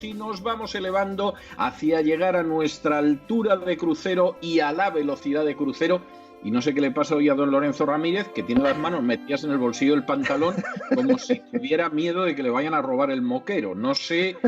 Y nos vamos elevando hacia llegar a nuestra altura de crucero y a la velocidad de crucero. Y no sé qué le pasa hoy a don Lorenzo Ramírez, que tiene las manos metidas en el bolsillo del pantalón como si tuviera miedo de que le vayan a robar el moquero. No sé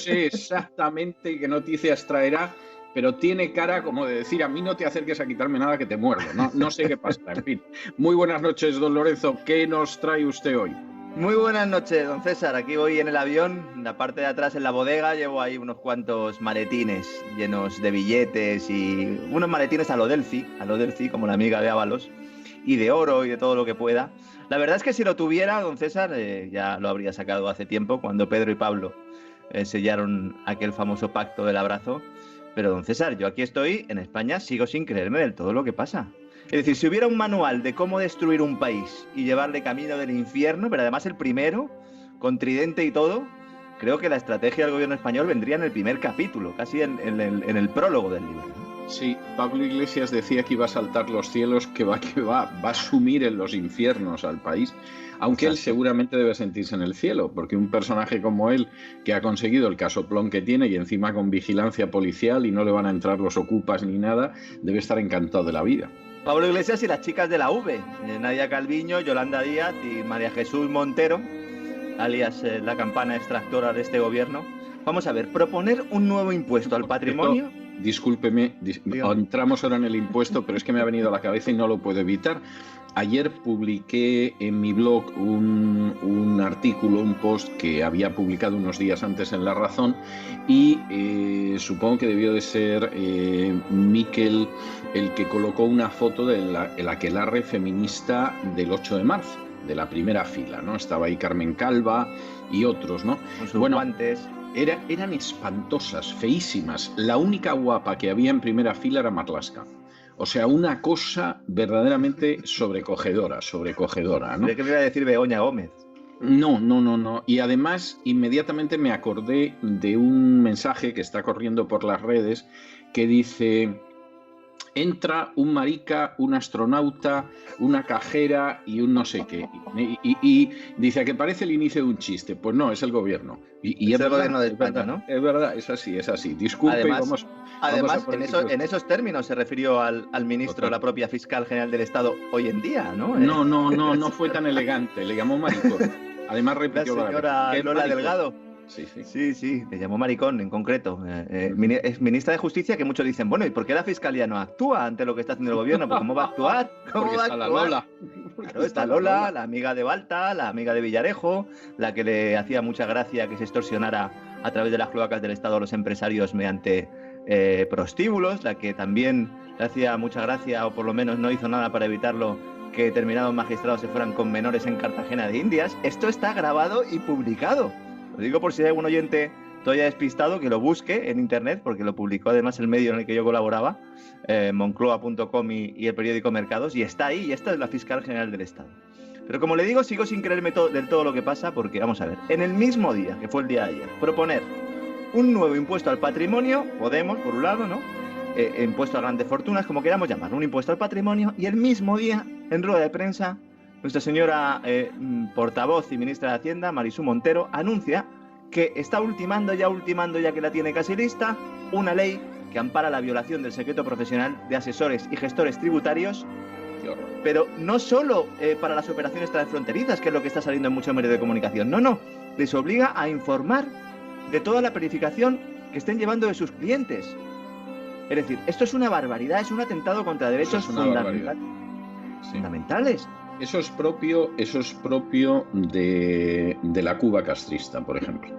exactamente qué noticias traerá, pero tiene cara como de decir: a mí no te acerques a quitarme nada que te muerdo. No sé qué pasa, en fin. Muy buenas noches, don Lorenzo. ¿Qué nos trae usted hoy? Muy buenas noches, don César. Aquí voy en el avión, en la parte de atrás en la bodega llevo ahí unos cuantos maletines llenos de billetes y unos maletines a lo Delphi, como la amiga de Ábalos, y de oro y de todo lo que pueda. La verdad es que si lo tuviera, don César, ya lo habría sacado hace tiempo, cuando Pedro y Pablo sellaron aquel famoso pacto del abrazo. Pero don César, yo aquí estoy, en España, sigo sin creerme del todo lo que pasa. Es decir, si hubiera un manual de cómo destruir un país y llevarle camino del infierno, pero además el primero, con tridente y todo, creo que la estrategia del gobierno español vendría en el primer capítulo, casi en el prólogo del libro, ¿no? Sí, Pablo Iglesias decía que iba a saltar los cielos, que va a sumir en los infiernos al país, aunque él seguramente debe sentirse en el cielo, porque un personaje como él, que ha conseguido el casoplón que tiene y encima con vigilancia policial y no le van a entrar los ocupas ni nada, debe estar encantado de la vida. Pablo Iglesias y las chicas de la V, Nadia Calviño, Yolanda Díaz y María Jesús Montero, alias la campana extractora de este gobierno. Vamos a ver, proponer un nuevo impuesto al patrimonio. Discúlpeme, entramos ahora en el impuesto, pero es que me ha venido a la cabeza y no lo puedo evitar. Ayer publiqué en mi blog un artículo, un post que había publicado unos días antes en La Razón y supongo que debió de ser Miquel el que colocó una foto de el aquelarre feminista del 8 de marzo, de la primera fila, ¿no? Estaba ahí Carmen Calva y otros, ¿no? Con sus guantes. Eran espantosas, feísimas. La única guapa que había en primera fila era Marlaska. O sea, una cosa verdaderamente sobrecogedora, ¿no? ¿De qué me iba a decir Begoña Gómez? No. Y además, inmediatamente me acordé de un mensaje que está corriendo por las redes que dice: entra un marica, un astronauta, una cajera y un no sé qué. Y dice que parece el inicio de un chiste. Pues no, es el gobierno. Y es el gobierno de España, ¿no? Es verdad, es así. Disculpe. Además en esos términos se refirió al ministro, la propia fiscal general del Estado hoy en día, ¿no? No fue tan elegante. Le llamó maricón. Además repitió la señora Lola Delgado. Sí, le llamó maricón en concreto. Es ministra de Justicia, que muchos dicen, bueno, ¿y por qué la Fiscalía no actúa ante lo que está haciendo el gobierno? Pues ¿cómo va a actuar? Porque está la Lola. Claro, está Lola, la amiga de Balta, la amiga de Villarejo, la que le hacía mucha gracia que se extorsionara a través de las cloacas del Estado a los empresarios mediante prostíbulos, la que también le hacía mucha gracia, o por lo menos no hizo nada para evitarlo, que determinados magistrados se fueran con menores en Cartagena de Indias. Esto está grabado y publicado. Lo digo por si hay algún oyente todavía despistado, que lo busque en internet, porque lo publicó además el medio en el que yo colaboraba, moncloa.com y el periódico Mercados, y está ahí, y esta es la fiscal general del Estado. Pero como le digo, sigo sin creerme del todo lo que pasa, porque vamos a ver, en el mismo día, que fue el día de ayer, proponer un nuevo impuesto al patrimonio, Podemos, por un lado, ¿no? Impuesto a grandes fortunas, como queramos llamarlo, un impuesto al patrimonio, y el mismo día, en rueda de prensa, nuestra señora portavoz y ministra de Hacienda, Marisú Montero, anuncia que está ultimando ya que la tiene casi lista, una ley que ampara la violación del secreto profesional de asesores y gestores tributarios, pero no solo para las operaciones transfronterizas, que es lo que está saliendo en muchos medios de comunicación, no, les obliga a informar de toda la verificación que estén llevando de sus clientes. Es decir, esto es una barbaridad, es un atentado contra derechos fundamentales. Eso es propio de la Cuba castrista, por ejemplo.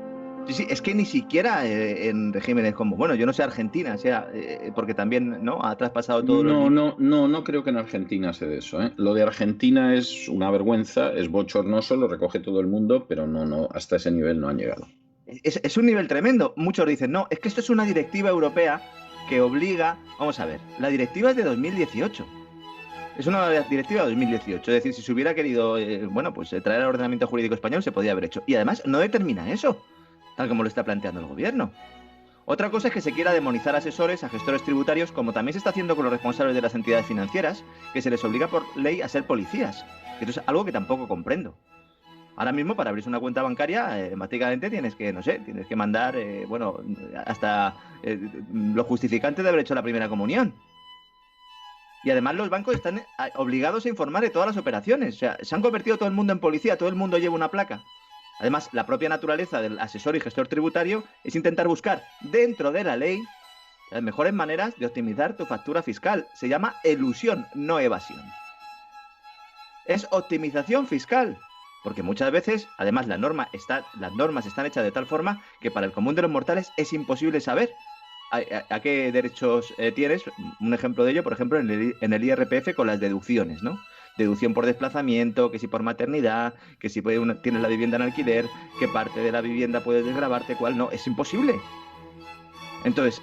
Sí, es que ni siquiera en regímenes como, bueno, yo no sé Argentina, porque también no ha traspasado todo. No creo que en Argentina se dé eso, ¿eh? Lo de Argentina es una vergüenza, es bochornoso, lo recoge todo el mundo, pero no, hasta ese nivel no han llegado. Es un nivel tremendo. Muchos dicen, no, es que esto es una directiva europea que obliga. Vamos a ver, la directiva es de 2018. Es una directiva de 2018. Es decir, si se hubiera querido traer al ordenamiento jurídico español, se podía haber hecho. Y además no determina eso, tal como lo está planteando el gobierno. Otra cosa es que se quiera demonizar a asesores, a gestores tributarios, como también se está haciendo con los responsables de las entidades financieras, que se les obliga por ley a ser policías. Esto es algo que tampoco comprendo. Ahora mismo, para abrirse una cuenta bancaria, básicamente tienes que, no sé, tienes que mandar, hasta los justificantes de haber hecho la primera comunión. Y además los bancos están obligados a informar de todas las operaciones. O sea, se han convertido todo el mundo en policía, todo el mundo lleva una placa. Además, la propia naturaleza del asesor y gestor tributario es intentar buscar dentro de la ley las mejores maneras de optimizar tu factura fiscal. Se llama elusión, no evasión. Es optimización fiscal. Porque muchas veces, además, las normas están hechas de tal forma que para el común de los mortales es imposible saber a qué derechos tienes. Un ejemplo de ello, por ejemplo, en el IRPF con las deducciones, ¿no? Deducción por desplazamiento, que si por maternidad, que si tienes la vivienda en alquiler, qué parte de la vivienda puedes desgravarte, cuál no. Es imposible. Entonces,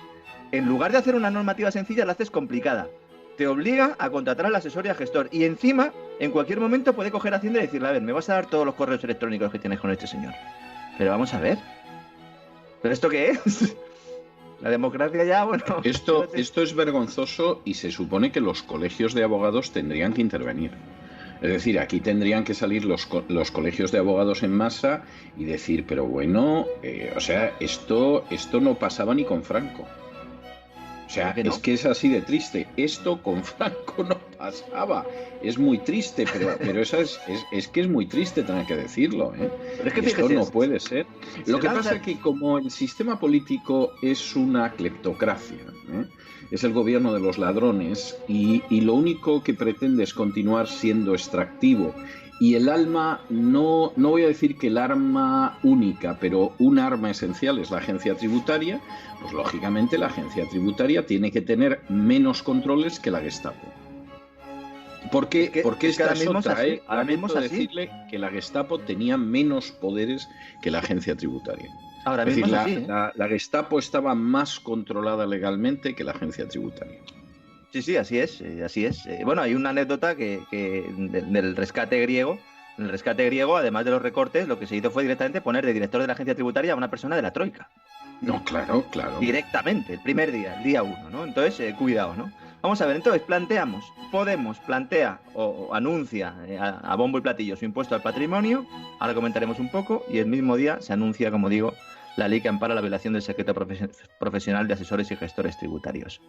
en lugar de hacer una normativa sencilla, la haces complicada. Te obliga a contratar al asesor y al gestor. Y encima, en cualquier momento puede coger Hacienda y decirle, a ver, me vas a dar todos los correos electrónicos que tienes con este señor. Pero vamos a ver. ¿Pero esto qué es? La democracia ya, bueno... Esto es vergonzoso y se supone que los colegios de abogados tendrían que intervenir. Es decir, aquí tendrían que salir los colegios de abogados en masa y decir, pero bueno, esto no pasaba ni con Franco. O sea, ¿no? Es que es así de triste. Esto con Franco no pasaba. Es muy triste, pero eso es que es muy triste tener que decirlo, ¿eh? Pero es que esto no puede ser. Lo que pasa es que como el sistema político es una cleptocracia, ¿eh? Es el gobierno de los ladrones y lo único que pretende es continuar siendo extractivo. Y el alma, no voy a decir que el arma única, pero un arma esencial es la agencia tributaria, pues lógicamente la agencia tributaria tiene que tener menos controles que la Gestapo. Porque esta es otra, ¿eh? Ahora mismo es así. Decirle que la Gestapo tenía menos poderes que la agencia tributaria. Ahora mismo es así, ¿eh? La Gestapo estaba más controlada legalmente que la agencia tributaria. Sí, así es, así es. Bueno, hay una anécdota del rescate griego. En el rescate griego, además de los recortes, lo que se hizo fue directamente poner de director de la agencia tributaria a una persona de la Troika. No, claro. Directamente, el primer día, el día 1, ¿no? Entonces, cuidado, ¿no? Vamos a ver, entonces Podemos plantea o anuncia a bombo y platillo su impuesto al patrimonio, ahora comentaremos un poco, y el mismo día se anuncia, como digo, la ley que ampara la violación del secreto profesional de asesores y gestores tributarios.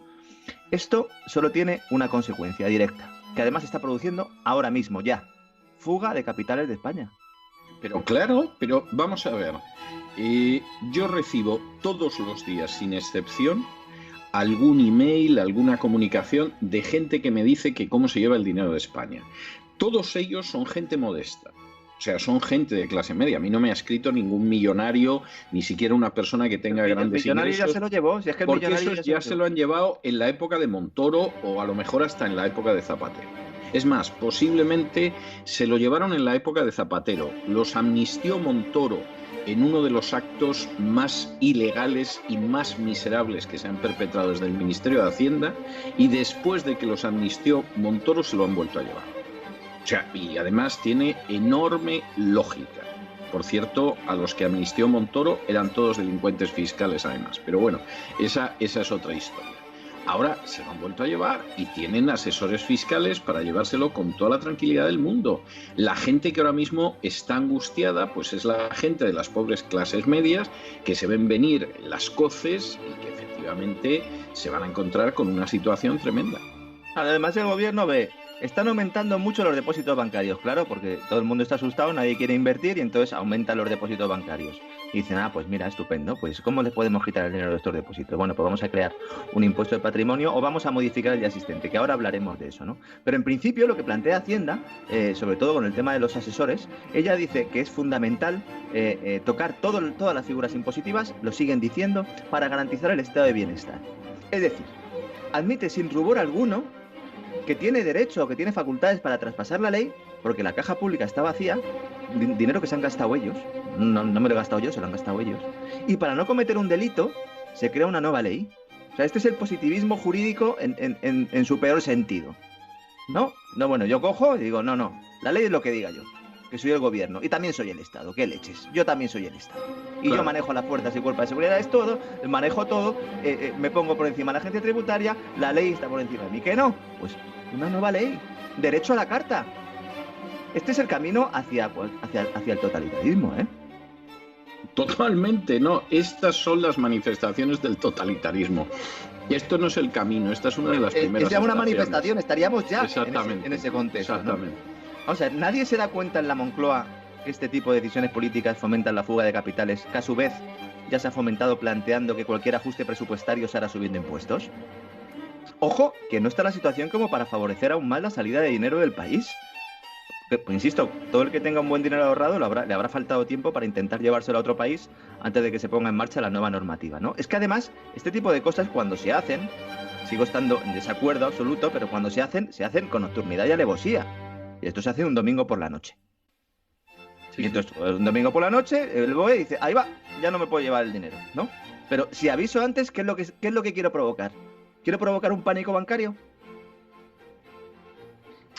Esto solo tiene una consecuencia directa, que además está produciendo ahora mismo ya, fuga de capitales de España. Pero vamos a ver, yo recibo todos los días, sin excepción, algún email, alguna comunicación de gente que me dice que cómo se lleva el dinero de España. Todos ellos son gente modesta. O sea, son gente de clase media. A mí no me ha escrito ningún millonario, ni siquiera una persona que tenga grandes ingresos. El millonario ya se lo llevó. Si es que el porque esos ya se lo han llevado en la época de Montoro o a lo mejor hasta en la época de Zapatero. Es más, posiblemente se lo llevaron en la época de Zapatero. Los amnistió Montoro en uno de los actos más ilegales y más miserables que se han perpetrado desde el Ministerio de Hacienda, y después de que los amnistió Montoro se lo han vuelto a llevar. O sea, y además tiene enorme lógica. Por cierto, a los que amnistió Montoro eran todos delincuentes fiscales además. Pero bueno, esa es otra historia. Ahora se lo han vuelto a llevar y tienen asesores fiscales para llevárselo con toda la tranquilidad del mundo. La gente que ahora mismo está angustiada, pues es la gente de las pobres clases medias que se ven venir las coces y que efectivamente se van a encontrar con una situación tremenda. Además el gobierno están aumentando mucho los depósitos bancarios, claro, porque todo el mundo está asustado, nadie quiere invertir y entonces aumentan los depósitos bancarios. Y dicen, pues mira, estupendo, pues ¿cómo les podemos quitar el dinero de estos depósitos? Bueno, pues vamos a crear un impuesto de patrimonio o vamos a modificar el ya existente, que ahora hablaremos de eso, ¿no? Pero en principio lo que plantea Hacienda, sobre todo con el tema de los asesores, ella dice que es fundamental tocar todas las figuras impositivas, lo siguen diciendo, para garantizar el estado de bienestar. Es decir, admite sin rubor alguno que tiene derecho o que tiene facultades para traspasar la ley, porque la caja pública está vacía, dinero que se han gastado ellos, no me lo he gastado yo, se lo han gastado ellos, y para no cometer un delito se crea una nueva ley. O sea, este es el positivismo jurídico en su peor sentido. No, bueno, yo cojo y digo, no, la ley es lo que diga yo, que soy el gobierno, y también soy el Estado, ¿qué leches? Yo también soy el Estado. Y claro, yo manejo las fuerzas y cuerpos de seguridad, es todo, manejo todo, me pongo por encima de la agencia tributaria, la ley está por encima de mí. ¿Qué no? Pues una nueva ley, derecho a la carta. Este es el camino hacia el totalitarismo, ¿eh? Totalmente, no. Estas son las manifestaciones del totalitarismo. Y esto no es el camino, esta es una de las primeras. Es ya una manifestación, estaríamos ya en ese contexto. Exactamente. ¿No? Vamos a ver, nadie se da cuenta en la Moncloa que este tipo de decisiones políticas fomentan la fuga de capitales, que a su vez ya se ha fomentado planteando que cualquier ajuste presupuestario se hará subiendo impuestos. Ojo, que no está la situación como para favorecer aún más la salida de dinero del país. Pues insisto, todo el que tenga un buen dinero ahorrado le habrá faltado tiempo para intentar llevárselo a otro país antes de que se ponga en marcha la nueva normativa, ¿no? Es que además, este tipo de cosas cuando se hacen, sigo estando en desacuerdo absoluto, pero cuando se hacen con nocturnidad y alevosía. Y esto se hace un domingo por la noche. Y entonces, un domingo por la noche, el BOE dice, ahí va, ya no me puedo llevar el dinero, ¿no? Pero si aviso antes, ¿qué es lo que quiero provocar? ¿Quiero provocar un pánico bancario?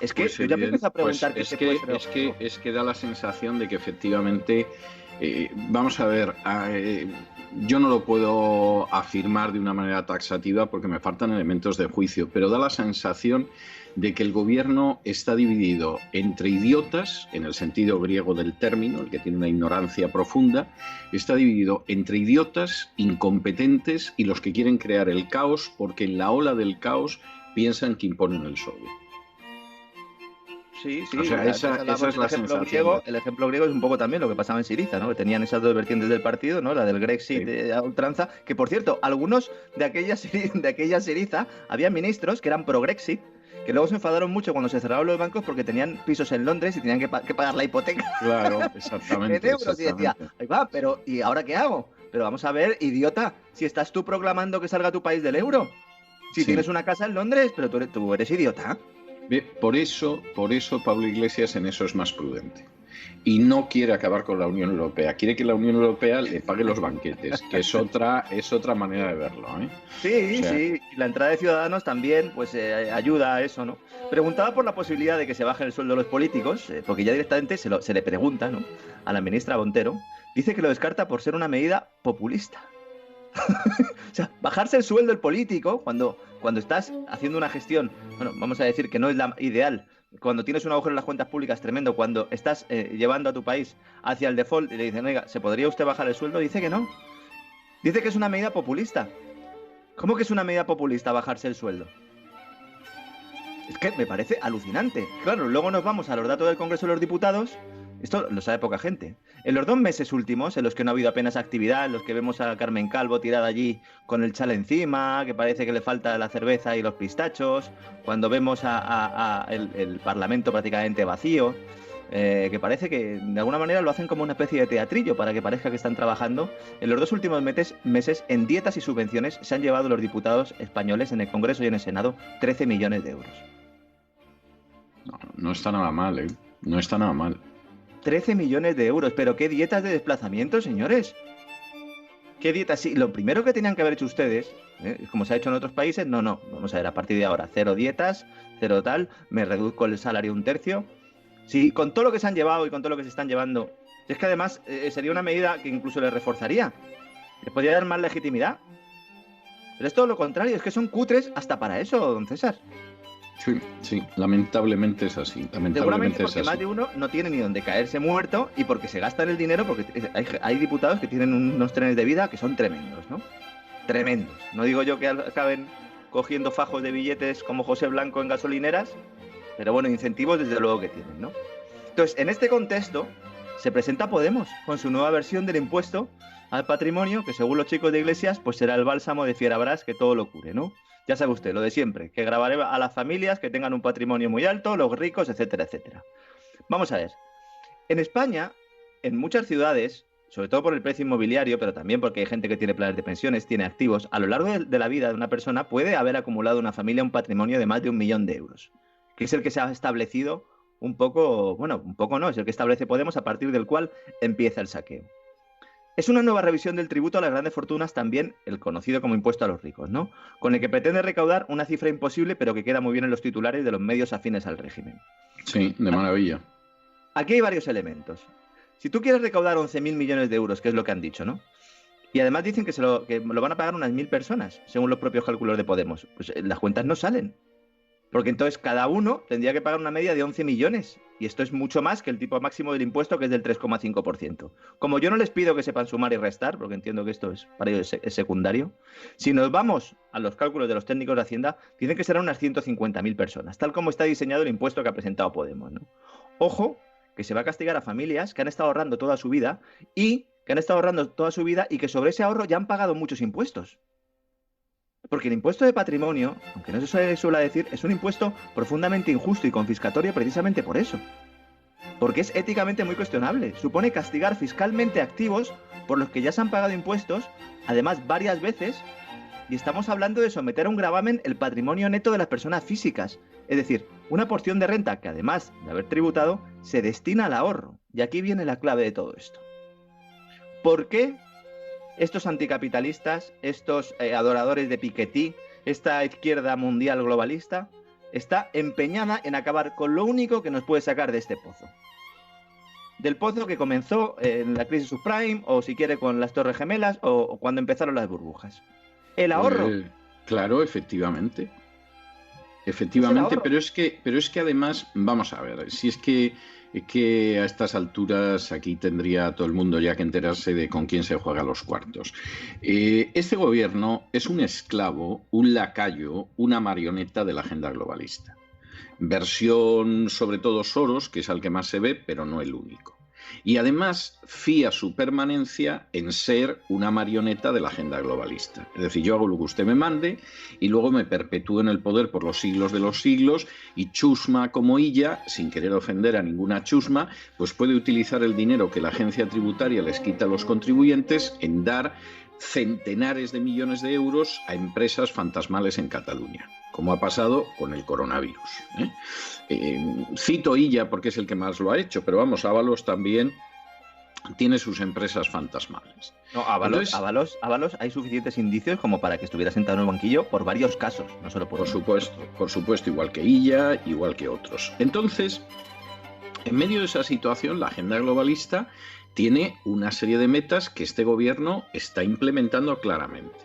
Es que pues yo ya me empiezo a preguntar es que da la sensación de que efectivamente, vamos a ver, yo no lo puedo afirmar de una manera taxativa porque me faltan elementos de juicio, pero da la sensación de que el gobierno está dividido entre idiotas, en el sentido griego del término, el que tiene una ignorancia profunda, está dividido entre idiotas, incompetentes y los que quieren crear el caos porque en la ola del caos piensan que imponen el sobre. Sí, o sea, esa es la sensación. El ejemplo griego es un poco también lo que pasaba en Syriza, ¿no? Que tenían esas dos vertientes del partido, ¿no? La del Grexit a ultranza, que por cierto, algunos de aquella Syriza había ministros que eran pro-Grexit, que luego se enfadaron mucho cuando se cerraron los bancos porque tenían pisos en Londres y tenían que pagar la hipoteca. Claro, exactamente. En euros. Y decía, ahí va, pero ¿y ahora qué hago? Pero vamos a ver, idiota, si estás tú proclamando que salga tu país del euro, si tienes una casa en Londres, pero tú eres idiota. Por eso Pablo Iglesias en eso es más prudente. Y no quiere acabar con la Unión Europea. Quiere que la Unión Europea le pague los banquetes, que es otra manera de verlo, ¿eh? Sí. Y la entrada de Ciudadanos también pues ayuda a eso, ¿no? Preguntaba por la posibilidad de que se baje el sueldo de los políticos, porque ya directamente se le pregunta, ¿no?, a la ministra Montero. Dice que lo descarta por ser una medida populista. O sea, bajarse el sueldo del político cuando estás haciendo una gestión, bueno, vamos a decir que no es la ideal, cuando tienes un agujero en las cuentas públicas tremendo, cuando estás llevando a tu país hacia el default y le dicen, oiga, ¿se podría usted bajar el sueldo? Dice que no. Dice que es una medida populista. ¿Cómo que es una medida populista bajarse el sueldo? Es que me parece alucinante. Claro, luego nos vamos a los datos del Congreso de los Diputados. Esto lo sabe poca gente. En los 2 meses últimos, en los que no ha habido apenas actividad, en los que vemos a Carmen Calvo tirada allí con el chal encima, que parece que le falta la cerveza y los pistachos, cuando vemos el Parlamento prácticamente vacío, que parece que de alguna manera lo hacen como una especie de teatrillo para que parezca que están trabajando. En los 2 últimos meses, en dietas y subvenciones, se han llevado los diputados españoles en el Congreso y en el Senado 13 millones de euros. No está nada mal, ¿eh? No está nada mal. 13 millones de euros, pero ¿qué dietas de desplazamiento, señores? ¿Qué dietas? Sí, lo primero que tenían que haber hecho ustedes, como se ha hecho en otros países, no, vamos a ver, a partir de ahora, 0 dietas, 0 tal, me reduzco el salario 1/3. Sí, con todo lo que se han llevado y con todo lo que se están llevando, es que además sería una medida que incluso les reforzaría, les podría dar más legitimidad. Pero es todo lo contrario, es que son cutres hasta para eso, don César. Sí, lamentablemente es así. Seguramente porque más de uno no tiene ni donde caerse muerto y porque se gastan el dinero, porque hay diputados que tienen unos trenes de vida que son tremendos, ¿no? Tremendos. No digo yo que acaben cogiendo fajos de billetes como José Blanco en gasolineras, pero bueno, incentivos desde luego que tienen, ¿no? Entonces, en este contexto, se presenta Podemos con su nueva versión del impuesto al patrimonio, que según los chicos de Iglesias, pues será el bálsamo de Fierabras que todo lo cure, ¿no? Ya sabe usted, lo de siempre, que grabaré a las familias que tengan un patrimonio muy alto, los ricos, etcétera, etcétera. Vamos a ver. En España, en muchas ciudades, sobre todo por el precio inmobiliario, pero también porque hay gente que tiene planes de pensiones, tiene activos, a lo largo de la vida de una persona puede haber acumulado una familia un patrimonio de más de 1 millón de euros, que es el que se ha establecido un poco no, es el que establece Podemos, a partir del cual empieza el saqueo. Es una nueva revisión del tributo a las grandes fortunas, también el conocido como impuesto a los ricos, ¿no? Con el que pretende recaudar una cifra imposible, pero que queda muy bien en los titulares de los medios afines al régimen. Sí, de maravilla. Aquí hay varios elementos. Si tú quieres recaudar 11.000 millones de euros, que es lo que han dicho, ¿no? Y además dicen que lo van a pagar unas 1.000 personas, según los propios cálculos de Podemos. Pues las cuentas no salen. Porque entonces cada uno tendría que pagar una media de 11 millones. Y esto es mucho más que el tipo máximo del impuesto, que es del 3,5%. Como yo no les pido que sepan sumar y restar, porque entiendo que esto es para ellos es secundario, si nos vamos a los cálculos de los técnicos de Hacienda, dicen que serán unas 150.000 personas, tal como está diseñado el impuesto que ha presentado Podemos, ¿no? Ojo, que se va a castigar a familias que han estado ahorrando toda su vida y que sobre ese ahorro ya han pagado muchos impuestos. Porque el impuesto de patrimonio, aunque no se suele decir, es un impuesto profundamente injusto y confiscatorio precisamente por eso. Porque es éticamente muy cuestionable. Supone castigar fiscalmente activos por los que ya se han pagado impuestos, además varias veces, y estamos hablando de someter a un gravamen el patrimonio neto de las personas físicas. Es decir, una porción de renta que, además de haber tributado, se destina al ahorro. Y aquí viene la clave de todo esto. ¿Por qué estos anticapitalistas, estos adoradores de Piketty, esta izquierda mundial globalista, está empeñada en acabar con lo único que nos puede sacar de este pozo? Del pozo que comenzó en la crisis subprime, o si quiere con las Torres Gemelas, o cuando empezaron las burbujas. El ahorro. Claro, efectivamente. Es el ahorro. Pero es que además, vamos a ver, si es que a estas alturas aquí tendría todo el mundo ya que enterarse de con quién se juega los cuartos. Este gobierno es un esclavo, un lacayo, una marioneta de la agenda globalista. Versión sobre todo Soros, que es al que más se ve, pero no el único. Y además fía su permanencia en ser una marioneta de la agenda globalista. Es decir, yo hago lo que usted me mande y luego me perpetúo en el poder por los siglos de los siglos, y chusma como ella, sin querer ofender a ninguna chusma, pues puede utilizar el dinero que la agencia tributaria les quita a los contribuyentes en dar centenares de millones de euros a empresas fantasmales en Cataluña, como ha pasado con el coronavirus. Cito Illa porque es el que más lo ha hecho, pero vamos, Ábalos también tiene sus empresas fantasmales. No, Ábalos, hay suficientes indicios como para que estuviera sentado en el banquillo por varios casos, no solo por supuesto, igual que Illa, igual que otros. Entonces, en medio de esa situación, la agenda globalista tiene una serie de metas que este gobierno está implementando claramente.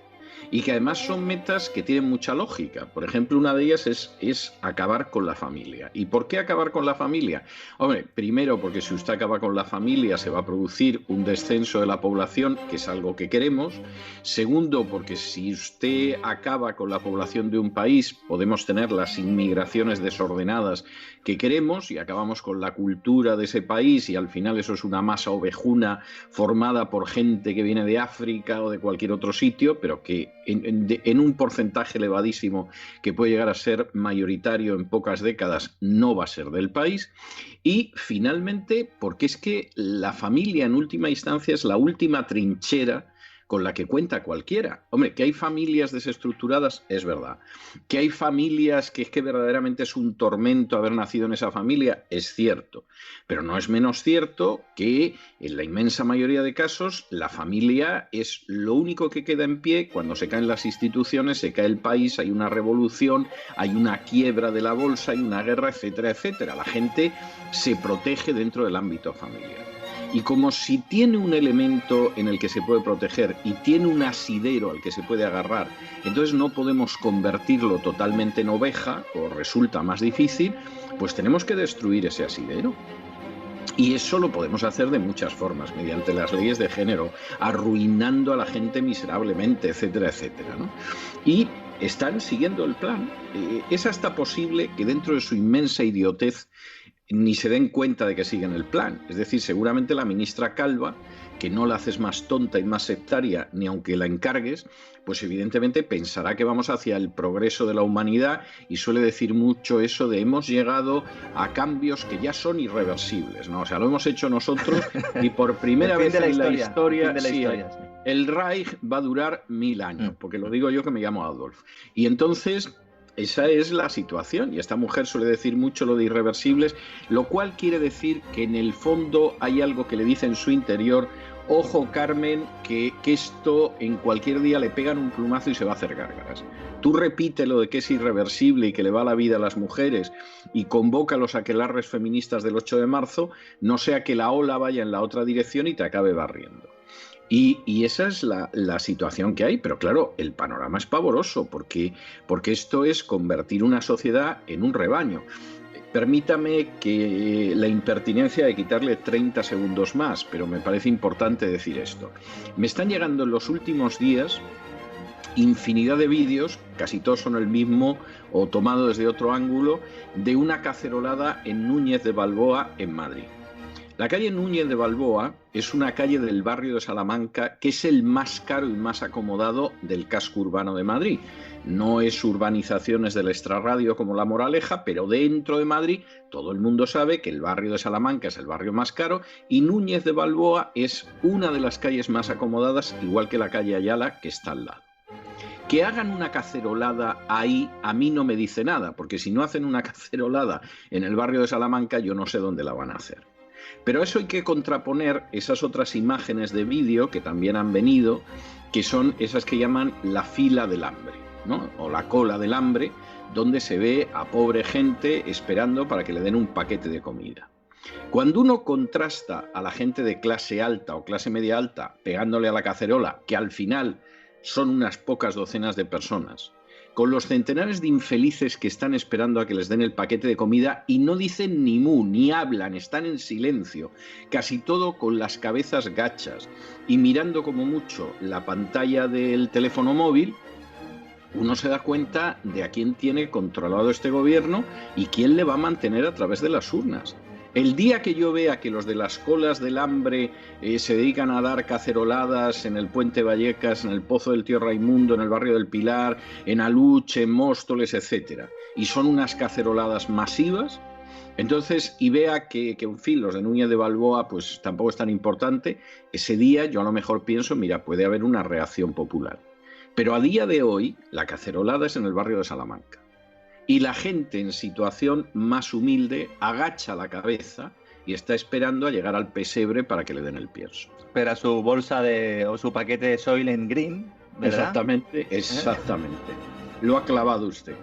Y que además son metas que tienen mucha lógica. Por ejemplo, una de ellas es acabar con la familia. ¿Y por qué acabar con la familia? Hombre, primero porque si usted acaba con la familia se va a producir un descenso de la población, que es algo que queremos. Segundo, porque si usted acaba con la población de un país, podemos tener las inmigraciones desordenadas que queremos y acabamos con la cultura de ese país, y al final eso es una masa ovejuna formada por gente que viene de África o de cualquier otro sitio, pero que en un porcentaje elevadísimo que puede llegar a ser mayoritario en pocas décadas no va a ser del país. Y finalmente porque es que la familia en última instancia es la última trinchera con la que cuenta cualquiera. Hombre, que hay familias desestructuradas, es verdad. Que hay familias que es que verdaderamente es un tormento haber nacido en esa familia, es cierto. Pero no es menos cierto que en la inmensa mayoría de casos la familia es lo único que queda en pie cuando se caen las instituciones, se cae el país, hay una revolución, hay una quiebra de la bolsa, hay una guerra, etcétera, etcétera. La gente se protege dentro del ámbito familiar. Y como si tiene un elemento en el que se puede proteger y tiene un asidero al que se puede agarrar, entonces no podemos convertirlo totalmente en oveja, o resulta más difícil, pues tenemos que destruir ese asidero. Y eso lo podemos hacer de muchas formas, mediante las leyes de género, arruinando a la gente miserablemente, etcétera, etcétera, ¿no? Y están siguiendo el plan. Es hasta posible que dentro de su inmensa idiotez ni se den cuenta de que siguen el plan. Es decir, seguramente la ministra Calva, que no la haces más tonta y más sectaria ni aunque la encargues, pues evidentemente pensará que vamos hacia el progreso de la humanidad, y suele decir mucho eso de hemos llegado a cambios que ya son irreversibles, ¿no? O sea, lo hemos hecho nosotros y por primera vez en la historia, el Reich va a durar 1000 años, porque lo digo yo que me llamo Adolf. Y entonces esa es la situación, y esta mujer suele decir mucho lo de irreversibles, lo cual quiere decir que en el fondo hay algo que le dice en su interior: ojo, Carmen, que esto en cualquier día le pegan un plumazo y se va a hacer gárgaras. Tú repite lo de que es irreversible y que le va la vida a las mujeres, y convoca a los aquelarres feministas del 8 de marzo, no sea que la ola vaya en la otra dirección y te acabe barriendo. Y esa es la situación que hay, pero claro, el panorama es pavoroso, porque esto es convertir una sociedad en un rebaño. Permítame que la impertinencia de quitarle 30 segundos más, pero me parece importante decir esto. Me están llegando en los últimos días infinidad de vídeos, casi todos son el mismo o tomado desde otro ángulo, de una cacerolada en Núñez de Balboa, en Madrid. La calle Núñez de Balboa es una calle del barrio de Salamanca que es el más caro y más acomodado del casco urbano de Madrid. No es urbanizaciones del extrarradio como La Moraleja, pero dentro de Madrid todo el mundo sabe que el barrio de Salamanca es el barrio más caro y Núñez de Balboa es una de las calles más acomodadas, igual que la calle Ayala, que está al lado. Que hagan una cacerolada ahí a mí no me dice nada, porque si no hacen una cacerolada en el barrio de Salamanca yo no sé dónde la van a hacer. Pero a eso hay que contraponer esas otras imágenes de vídeo que también han venido, que son esas que llaman la fila del hambre, ¿no? O la cola del hambre, donde se ve a pobre gente esperando para que le den un paquete de comida. Cuando uno contrasta a la gente de clase alta o clase media alta pegándole a la cacerola, que al final son unas pocas docenas de personas, con los centenares de infelices que están esperando a que les den el paquete de comida y no dicen ni mu, ni hablan, están en silencio, casi todo con las cabezas gachas y mirando como mucho la pantalla del teléfono móvil, uno se da cuenta de a quién tiene controlado este gobierno y quién le va a mantener a través de las urnas. El día que yo vea que los de las colas del hambre se dedican a dar caceroladas en el Puente Vallecas, en el Pozo del Tío Raimundo, en el barrio del Pilar, en Aluche, en Móstoles, etcétera, y son unas caceroladas masivas, entonces, y vea que en fin, los de Núñez de Balboa pues tampoco es tan importante, ese día yo a lo mejor pienso, mira, puede haber una reacción popular. Pero a día de hoy, la cacerolada es en el barrio de Salamanca. Y la gente en situación más humilde agacha la cabeza y está esperando a llegar al pesebre para que le den el pienso. Espera su bolsa o su paquete de Soylent Green, ¿verdad? Exactamente. Lo ha clavado usted.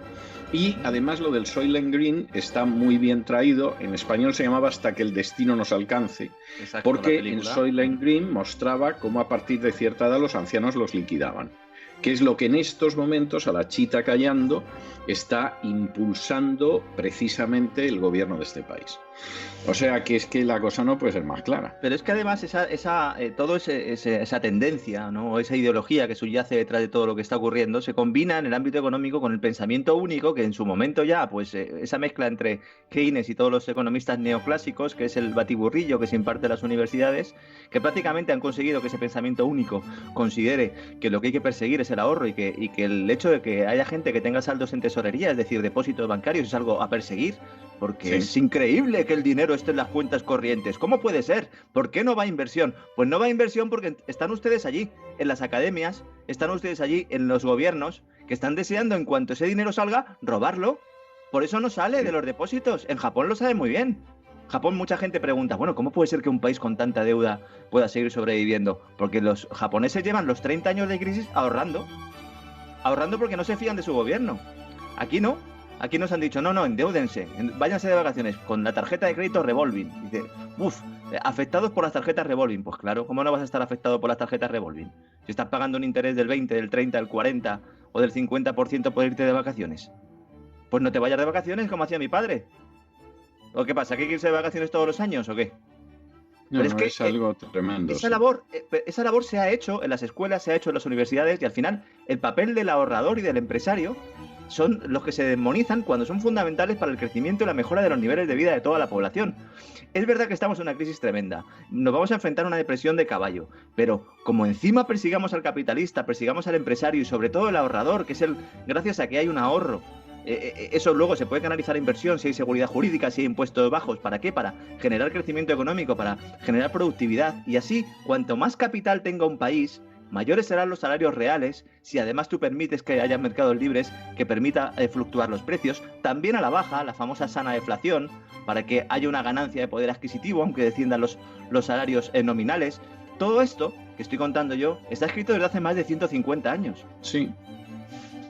Y además lo del Soylent Green está muy bien traído. En español se llamaba Hasta que el destino nos alcance. Exacto, porque en Soylent Green mostraba cómo a partir de cierta edad los ancianos los liquidaban. Que es lo que en estos momentos a la chita callando está impulsando precisamente el gobierno de este país. O sea que es que la cosa no puede ser más clara. Pero es que además esa tendencia, ¿no? O esa ideología que subyace detrás de todo lo que está ocurriendo se combina en el ámbito económico con el pensamiento único que en su momento ya, pues esa mezcla entre Keynes y todos los economistas neoclásicos, que es el batiburrillo que se imparte en las universidades, que prácticamente han conseguido que ese pensamiento único considere que lo que hay que perseguir es el ahorro y que el hecho de que haya gente que tenga saldos en tesorería, es decir, depósitos bancarios, es algo a perseguir, porque es increíble que el dinero esté en las cuentas corrientes. ¿Cómo puede ser? ¿Por qué no va a inversión? Pues no va a inversión porque están ustedes allí, en las academias, están ustedes allí en los gobiernos, que están deseando, en cuanto ese dinero salga, robarlo. Por eso no sale de los depósitos. En Japón lo saben muy bien. En Japón mucha gente pregunta, bueno, ¿cómo puede ser que un país con tanta deuda pueda seguir sobreviviendo? Porque los japoneses llevan los 30 años de crisis ahorrando porque no se fían de su gobierno. Aquí no. Aquí nos han dicho, no, endeúdense, váyanse de vacaciones con la tarjeta de crédito revolving. Dice, afectados por las tarjetas revolving. Pues claro, ¿cómo no vas a estar afectado por las tarjetas revolving? Si estás pagando un interés del 20, del 30, del 40 o del 50% por irte de vacaciones. Pues no te vayas de vacaciones como hacía mi padre. ¿O qué pasa? ¿Que hay que irse de vacaciones todos los años o qué? No, es que es algo tremendo. Esa labor se ha hecho en las escuelas, se ha hecho en las universidades y al final el papel del ahorrador y del empresario son los que se demonizan cuando son fundamentales para el crecimiento y la mejora de los niveles de vida de toda la población. Es verdad que estamos en una crisis tremenda, nos vamos a enfrentar a una depresión de caballo, pero como encima persigamos al capitalista, persigamos al empresario y sobre todo el ahorrador, que es gracias a que hay un ahorro, eso luego se puede canalizar a inversión, si hay seguridad jurídica, si hay impuestos bajos. ¿Para qué? Para generar crecimiento económico, para generar productividad. Y así, cuanto más capital tenga un país, mayores serán los salarios reales, si además tú permites que haya mercados libres que permita fluctuar los precios, también a la baja, la famosa sana deflación, para que haya una ganancia de poder adquisitivo, aunque desciendan los salarios nominales. Todo esto que estoy contando yo está escrito desde hace más de 150 años. Sí.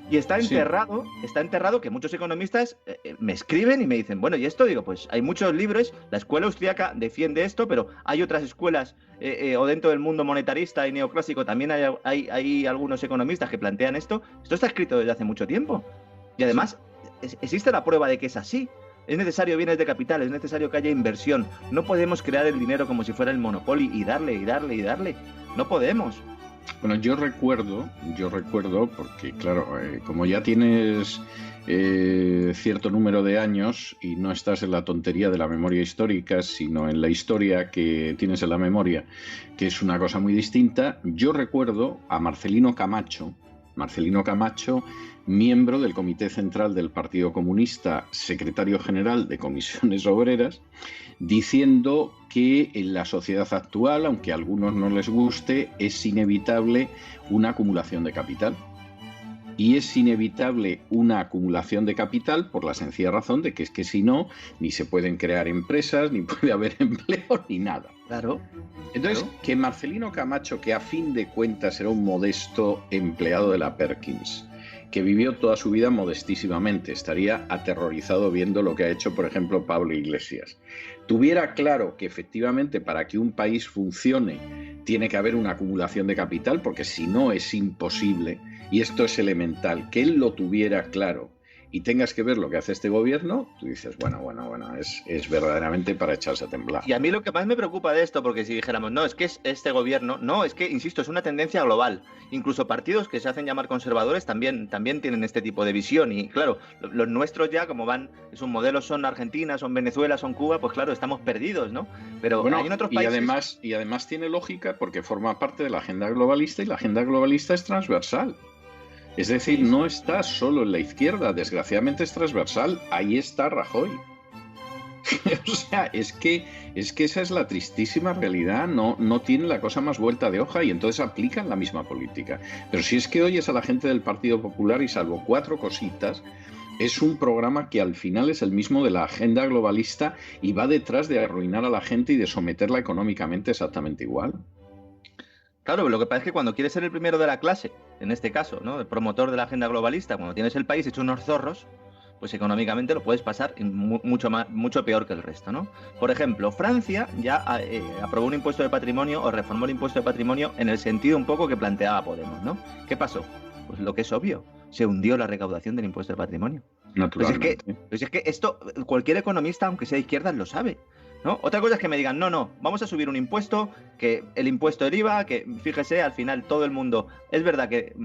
Y está enterrado que muchos economistas me escriben y me dicen, bueno, ¿y esto? Digo, pues hay muchos libros, la escuela austríaca defiende esto, pero hay otras escuelas, o dentro del mundo monetarista y neoclásico también hay algunos economistas que plantean esto. Esto está escrito desde hace mucho tiempo. Y además, existe la prueba de que es así. Es necesario bienes de capital, es necesario que haya inversión. No podemos crear el dinero como si fuera el Monopoly y darle, y darle, y darle. No podemos. Bueno, yo recuerdo, porque claro, como ya tienes cierto número de años y no estás en la tontería de la memoria histórica, sino en la historia que tienes en la memoria, que es una cosa muy distinta, yo recuerdo a Marcelino Camacho, miembro del Comité Central del Partido Comunista, secretario general de Comisiones Obreras, diciendo que en la sociedad actual, aunque a algunos no les guste, es inevitable una acumulación de capital. Y es inevitable una acumulación de capital por la sencilla razón de que es que si no, ni se pueden crear empresas, ni puede haber empleo, ni nada. Claro. Entonces, claro, que Marcelino Camacho, que a fin de cuentas era un modesto empleado de la Perkins, que vivió toda su vida modestísimamente, estaría aterrorizado viendo lo que ha hecho, por ejemplo, Pablo Iglesias, tuviera claro que efectivamente para que un país funcione tiene que haber una acumulación de capital, porque si no es imposible, y esto es elemental, que él lo tuviera claro y tengas que ver lo que hace este gobierno, tú dices, bueno, es verdaderamente para echarse a temblar. Y a mí lo que más me preocupa de esto, porque si dijéramos, no, es que es este gobierno, no, es que, insisto, es una tendencia global. Incluso partidos que se hacen llamar conservadores también tienen este tipo de visión. Y claro, los nuestros ya, como van, sus modelos son Argentina, son Venezuela, son Cuba, pues claro, estamos perdidos, ¿no? Pero bueno, hay en otros países... Y además tiene lógica porque forma parte de la agenda globalista, y la agenda globalista es transversal. Es decir, no está solo en la izquierda, desgraciadamente es transversal, ahí está Rajoy. O sea, es que esa es la tristísima realidad, no tiene la cosa más vuelta de hoja y entonces aplican la misma política. Pero si es que oyes a la gente del Partido Popular y salvo 4 cositas, es un programa que al final es el mismo de la agenda globalista y va detrás de arruinar a la gente y de someterla económicamente exactamente igual. Claro, lo que pasa es que cuando quieres ser el primero de la clase, en este caso, ¿no?, el promotor de la agenda globalista, cuando tienes el país hecho unos zorros, pues económicamente lo puedes pasar mucho peor que el resto, ¿no? Por ejemplo, Francia ya aprobó un impuesto de patrimonio o reformó el impuesto de patrimonio en el sentido un poco que planteaba Podemos, ¿no? ¿Qué pasó? Pues lo que es obvio, se hundió la recaudación del impuesto de patrimonio. Naturalmente. Pues es que esto cualquier economista, aunque sea de izquierdas, lo sabe, ¿no? Otra cosa es que me digan, no, vamos a subir un impuesto, que el impuesto del IVA, que fíjese, al final todo el mundo, es verdad que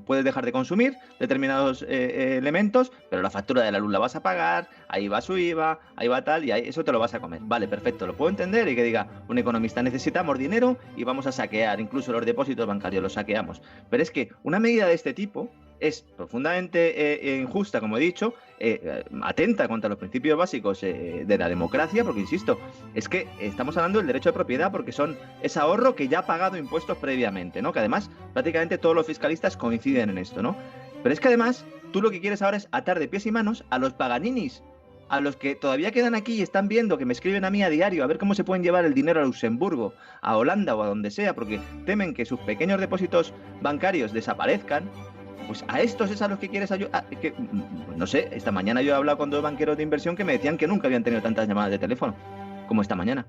puedes dejar de consumir determinados elementos, pero la factura de la luz la vas a pagar, ahí va su IVA, ahí va tal, y ahí, eso te lo vas a comer. Vale, perfecto, lo puedo entender, y que diga, un economista, necesitamos dinero y vamos a saquear, incluso los depósitos bancarios los saqueamos. Pero es que una medida de este tipo es profundamente injusta, como he dicho, atenta contra los principios básicos de la democracia, porque, insisto, es que estamos hablando del derecho de propiedad, porque es ahorro que ya ha pagado impuestos previamente, ¿no? Que además prácticamente todos los fiscalistas coinciden en esto, ¿no? Pero es que además tú lo que quieres ahora es atar de pies y manos a los paganinis, a los que todavía quedan aquí y están viendo, que me escriben a mí a diario a ver cómo se pueden llevar el dinero a Luxemburgo, a Holanda o a donde sea, porque temen que sus pequeños depósitos bancarios desaparezcan. Pues a estos es a los que quieres ayudar. No sé, esta mañana yo he hablado con 2 banqueros de inversión que me decían que nunca habían tenido tantas llamadas de teléfono como esta mañana.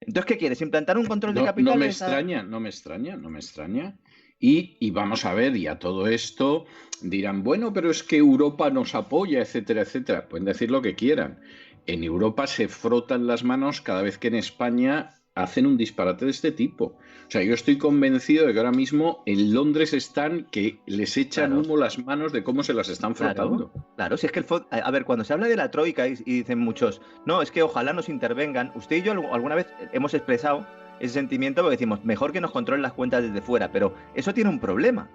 Entonces, ¿qué quieres? ¿Implantar un control de capital? No me extraña. Y vamos a ver, y a todo esto dirán, bueno, pero es que Europa nos apoya, etcétera, etcétera. Pueden decir lo que quieran. En Europa se frotan las manos cada vez que en España hacen un disparate de este tipo. O sea, yo estoy convencido de que ahora mismo en Londres están que les echan humo las manos de cómo se las están frotando. Claro, si es que a ver, cuando se habla de la troika y dicen muchos, no, es que ojalá nos intervengan, usted y yo alguna vez hemos expresado ese sentimiento porque decimos, mejor que nos controlen las cuentas desde fuera, pero eso tiene un problema,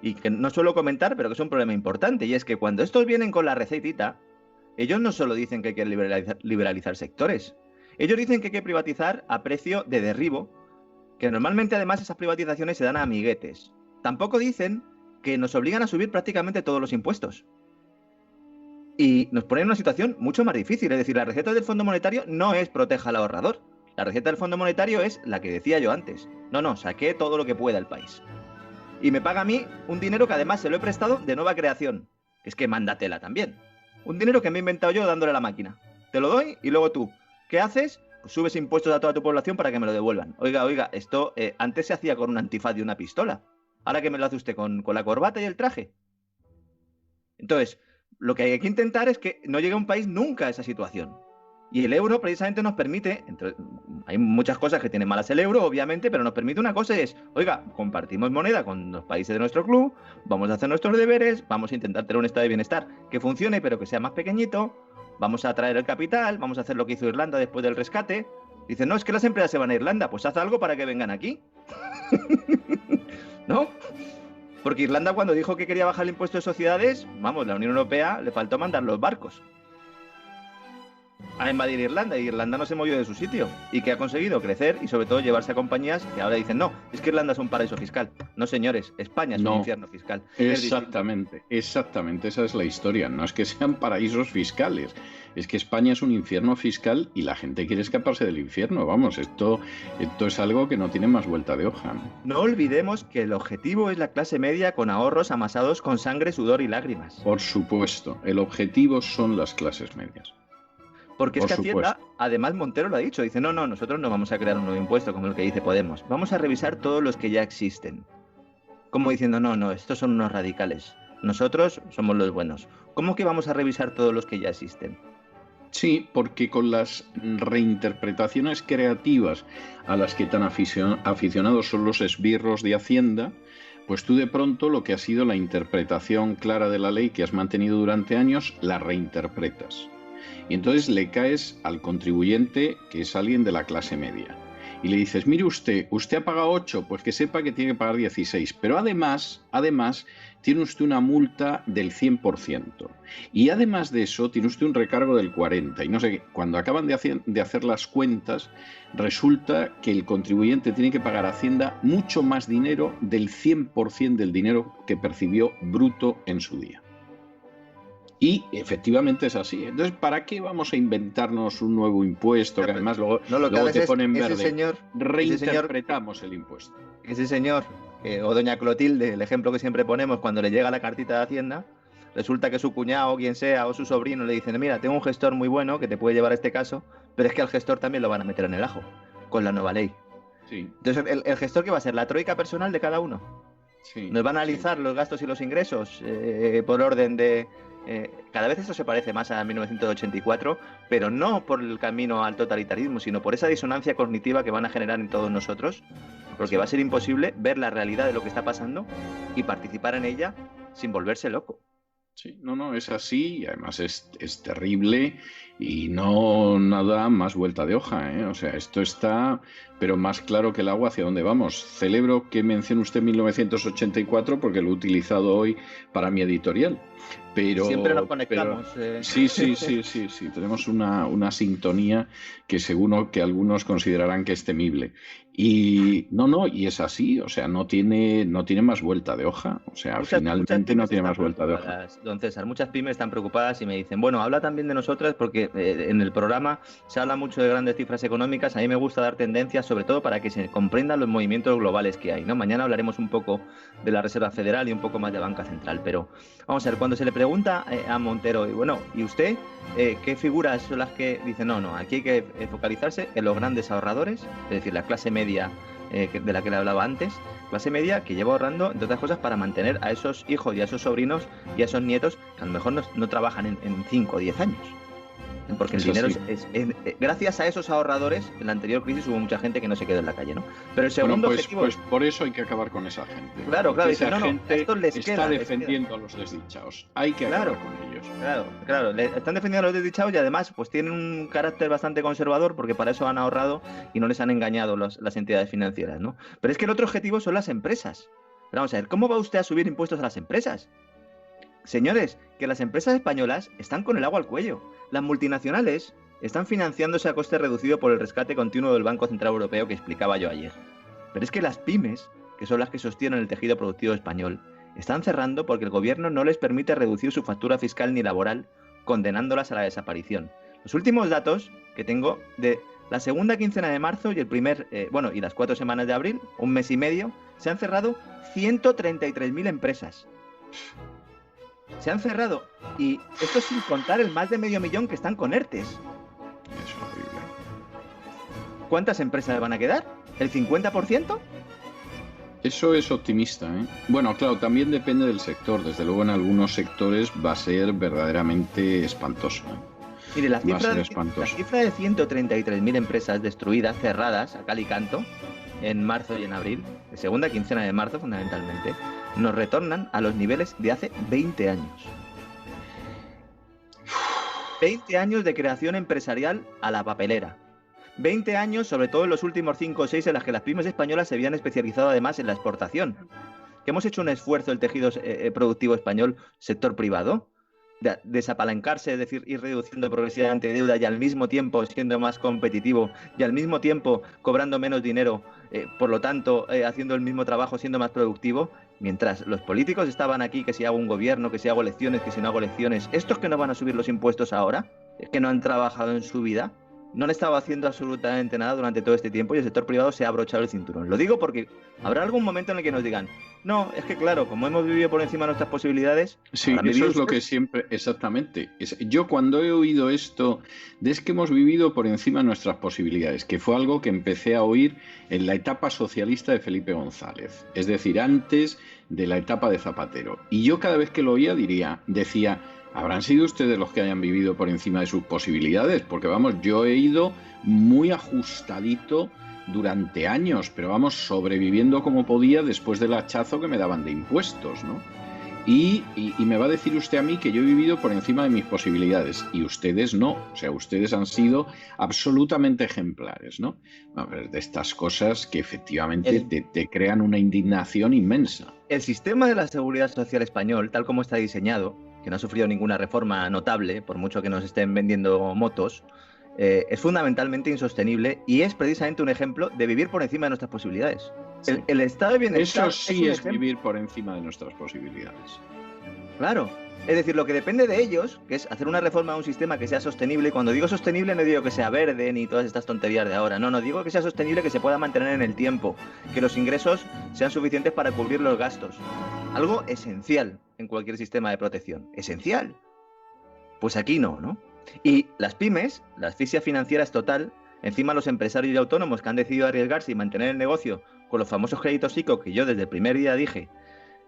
y que no suelo comentar, pero que es un problema importante, y es que cuando estos vienen con la recetita, ellos no solo dicen que hay que liberalizar sectores, ellos dicen que hay que privatizar a precio de derribo, que normalmente además esas privatizaciones se dan a amiguetes. Tampoco dicen que nos obligan a subir prácticamente todos los impuestos. Y nos ponen en una situación mucho más difícil. Es decir, la receta del Fondo Monetario no es proteja al ahorrador. La receta del Fondo Monetario es la que decía yo antes. No, saquee todo lo que pueda el país. y me paga a mí un dinero que además se lo he prestado de nueva creación. Es que mándatela también. Un dinero que me he inventado yo dándole a la máquina. Te lo doy y luego tú, ¿qué haces? Pues subes impuestos a toda tu población para que me lo devuelvan. Oiga, esto antes se hacía con un antifaz y una pistola. Ahora que me lo hace usted con la corbata y el traje. Entonces, lo que hay que intentar es que no llegue un país nunca a esa situación. Y el euro precisamente nos permite, hay muchas cosas que tiene malas el euro, obviamente, pero nos permite una cosa y es, oiga, compartimos moneda con los países de nuestro club, vamos a hacer nuestros deberes, vamos a intentar tener un estado de bienestar que funcione, pero que sea más pequeñito, vamos a atraer el capital, vamos a hacer lo que hizo Irlanda después del rescate. Dicen, no, es que las empresas se van a Irlanda, pues haz algo para que vengan aquí. ¿No? Porque Irlanda cuando dijo que quería bajar el impuesto de sociedades, vamos, la Unión Europea le faltó mandar los barcos a invadir Irlanda, y Irlanda no se movió de su sitio, y que ha conseguido crecer y sobre todo llevarse a compañías que ahora dicen, no, es que Irlanda es un paraíso fiscal. No, señores, España es un infierno fiscal. Exactamente, esa es la historia. No es que sean paraísos fiscales, es que España es un infierno fiscal y la gente quiere escaparse del infierno. Vamos, esto es algo que no tiene más vuelta de hoja. No olvidemos que el objetivo es la clase media con ahorros amasados con sangre, sudor y lágrimas. Por supuesto, el objetivo son las clases medias. Porque es que Hacienda, además Montero lo ha dicho, dice, no, nosotros no vamos a crear un nuevo impuesto como el que dice Podemos, vamos a revisar todos los que ya existen. Como diciendo, no, estos son unos radicales, nosotros somos los buenos. ¿Cómo que vamos a revisar todos los que ya existen? Sí, porque con las reinterpretaciones creativas a las que tan aficionados son los esbirros de Hacienda, pues tú de pronto lo que ha sido la interpretación clara de la ley que has mantenido durante años, la reinterpretas. Y entonces le caes al contribuyente, que es alguien de la clase media, y le dices, mire usted ha pagado 8, pues que sepa que tiene que pagar 16, pero además tiene usted una multa del 100%, y además de eso tiene usted un recargo del 40%, y no sé qué. Cuando acaban de hacer las cuentas, resulta que el contribuyente tiene que pagar a Hacienda mucho más dinero del 100% del dinero que percibió bruto en su día. Y efectivamente es así. Entonces, ¿para qué vamos a inventarnos un nuevo impuesto? Que además luego te ponen verde. Reinterpretamos el impuesto. Ese señor, o doña Clotilde, el ejemplo que siempre ponemos, cuando le llega la cartita de Hacienda, resulta que su cuñado, o quien sea, o su sobrino le dicen, mira, tengo un gestor muy bueno que te puede llevar a este caso, pero es que al gestor también lo van a meter en el ajo, con la nueva ley. Sí. Entonces, ¿el gestor qué va a ser? ¿La troika personal de cada uno? Sí. Nos van a analizar los gastos y los ingresos por orden de... cada vez eso se parece más a 1984, pero no por el camino al totalitarismo, sino por esa disonancia cognitiva que van a generar en todos nosotros, porque va a ser imposible ver la realidad de lo que está pasando y participar en ella sin volverse loco. Sí, no, es así, y además es terrible y no nada más vuelta de hoja, ¿eh? O sea, esto está, pero más claro que el agua hacia dónde vamos. Celebro que mencione usted 1984 porque lo he utilizado hoy para mi editorial. Pero, siempre nos conectamos. Sí, tenemos una sintonía que seguro que algunos considerarán que es temible. Y y es así, o sea, no tiene más vuelta de hoja, o sea, finalmente no tiene más vuelta de hoja. Don César, muchas pymes están preocupadas y me dicen, bueno, habla también de nosotras porque en el programa se habla mucho de grandes cifras económicas, a mí me gusta dar tendencias, sobre todo para que se comprendan los movimientos globales que hay, ¿no? Mañana hablaremos un poco de la Reserva Federal y un poco más de Banca Central, pero vamos a ver, cuando se le pregunta a Montero, bueno, ¿y usted qué figuras son las que dicen, no, aquí hay que focalizarse en los grandes ahorradores, es decir, la clase media de la que le hablaba antes, clase media que lleva ahorrando, entre otras cosas, para mantener a esos hijos y a esos sobrinos y a esos nietos que a lo mejor no trabajan en 5 o 10 años. Porque el dinero es gracias a esos ahorradores, en la anterior crisis hubo mucha gente que no se quedó en la calle, ¿no? Pero el segundo objetivo... Pues por eso hay que acabar con esa gente. Claro, esa gente esto les está defendiendo a los desdichados. Hay que acabar con ellos. Claro, están defendiendo a los desdichados y además pues tienen un carácter bastante conservador porque para eso han ahorrado y no les han engañado las entidades financieras, ¿no? Pero es que el otro objetivo son las empresas. Pero vamos a ver, ¿cómo va usted a subir impuestos a las empresas? Señores, que las empresas españolas están con el agua al cuello. Las multinacionales están financiándose a coste reducido por el rescate continuo del Banco Central Europeo que explicaba yo ayer. Pero es que las pymes, que son las que sostienen el tejido productivo español, están cerrando porque el gobierno no les permite reducir su factura fiscal ni laboral, condenándolas a la desaparición. Los últimos datos que tengo de la segunda quincena de marzo y y las 4 semanas de abril, un mes y medio, se han cerrado 133.000 empresas. Se han cerrado. Y esto sin contar el más de 500.000 que están con ERTES. Es horrible. ¿Cuántas empresas van a quedar? ¿El 50%? Eso es optimista, ¿eh? Bueno, claro, también depende del sector. Desde luego, en algunos sectores va a ser verdaderamente espantoso, ¿eh? Mire, la cifra de 133.000 empresas destruidas, cerradas, a cal y canto, en marzo y en abril, de segunda quincena de marzo fundamentalmente, nos retornan a los niveles de hace 20 años. 20 años de creación empresarial a la papelera. 20 años, sobre todo en los últimos 5 o 6, en las que las pymes españolas se habían especializado además en la exportación. Que hemos hecho un esfuerzo el tejido productivo español, sector privado, de desapalancarse, es decir, ir reduciendo progresivamente deuda y al mismo tiempo siendo más competitivo y al mismo tiempo cobrando menos dinero, por lo tanto, haciendo el mismo trabajo, siendo más productivo, mientras los políticos estaban aquí, que si hago un gobierno, que si hago elecciones, que si no hago elecciones, estos que no van a subir los impuestos ahora, que no han trabajado en su vida, no han estado haciendo absolutamente nada durante todo este tiempo y el sector privado se ha abrochado el cinturón. Lo digo porque habrá algún momento en el que nos digan, no, es que claro, como hemos vivido por encima de nuestras posibilidades... Sí, eso es lo que siempre, exactamente. Yo cuando he oído esto, es que hemos vivido por encima de nuestras posibilidades, que fue algo que empecé a oír en la etapa socialista de Felipe González, es decir, antes de la etapa de Zapatero. Y yo cada vez que lo oía decía, ¿habrán sido ustedes los que hayan vivido por encima de sus posibilidades? Porque vamos, yo he ido muy ajustadito durante años, pero vamos, sobreviviendo como podía después del hachazo que me daban de impuestos, ¿no? Y me va a decir usted a mí que yo he vivido por encima de mis posibilidades y ustedes no, o sea, ustedes han sido absolutamente ejemplares, ¿no? A ver, de estas cosas que efectivamente te crean una indignación inmensa. El sistema de la seguridad social español, tal como está diseñado, que no ha sufrido ninguna reforma notable, por mucho que nos estén vendiendo motos, es fundamentalmente insostenible y es precisamente un ejemplo de vivir por encima de nuestras posibilidades. Sí. El estado de bienestar... Eso sí es vivir por encima de nuestras posibilidades. Claro. Es decir, lo que depende de ellos, que es hacer una reforma a un sistema que sea sostenible, y cuando digo sostenible no digo que sea verde ni todas estas tonterías de ahora, no, digo que sea sostenible, que se pueda mantener en el tiempo, que los ingresos sean suficientes para cubrir los gastos. Algo esencial en cualquier sistema de protección. Esencial. Pues aquí no. Y las pymes, la asfixia financiera es total. Encima los empresarios y autónomos que han decidido arriesgarse y mantener el negocio con los famosos créditos ICO, que yo desde el primer día dije,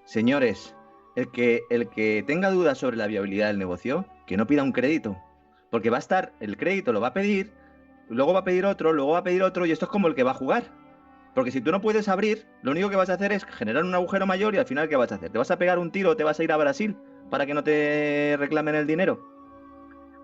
señores, el que tenga dudas sobre la viabilidad del negocio, que no pida un crédito. Porque va a estar, el crédito lo va a pedir, luego va a pedir otro, luego va a pedir otro, y esto es como el que va a jugar. Porque si tú no puedes abrir, lo único que vas a hacer es generar un agujero mayor y al final, ¿qué vas a hacer? ¿Te vas a pegar un tiro o te vas a ir a Brasil para que no te reclamen el dinero?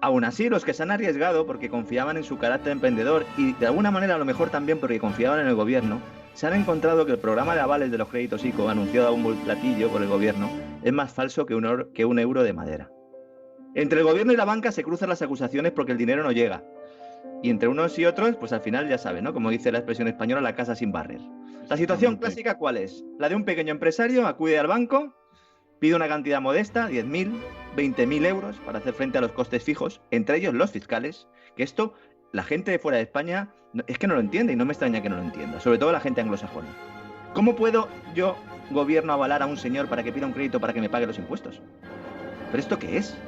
Aún así, los que se han arriesgado porque confiaban en su carácter emprendedor y de alguna manera a lo mejor también porque confiaban en el gobierno, se han encontrado que el programa de avales de los créditos ICO, anunciado a un platillo por el gobierno, es más falso que un euro de madera. Entre el gobierno y la banca se cruzan las acusaciones porque el dinero no llega. Y entre unos y otros, pues al final ya saben, ¿no? Como dice la expresión española, la casa sin barrer. La situación clásica, ¿cuál es? La de un pequeño empresario acude al banco, pide una cantidad modesta, 10.000, 20.000 euros, para hacer frente a los costes fijos, entre ellos los fiscales, que esto la gente de fuera de España es que no lo entiende y no me extraña que no lo entienda, sobre todo la gente anglosajona. ¿Cómo puedo yo, gobierno, avalar a un señor para que pida un crédito para que me pague los impuestos? ¿Pero esto qué es?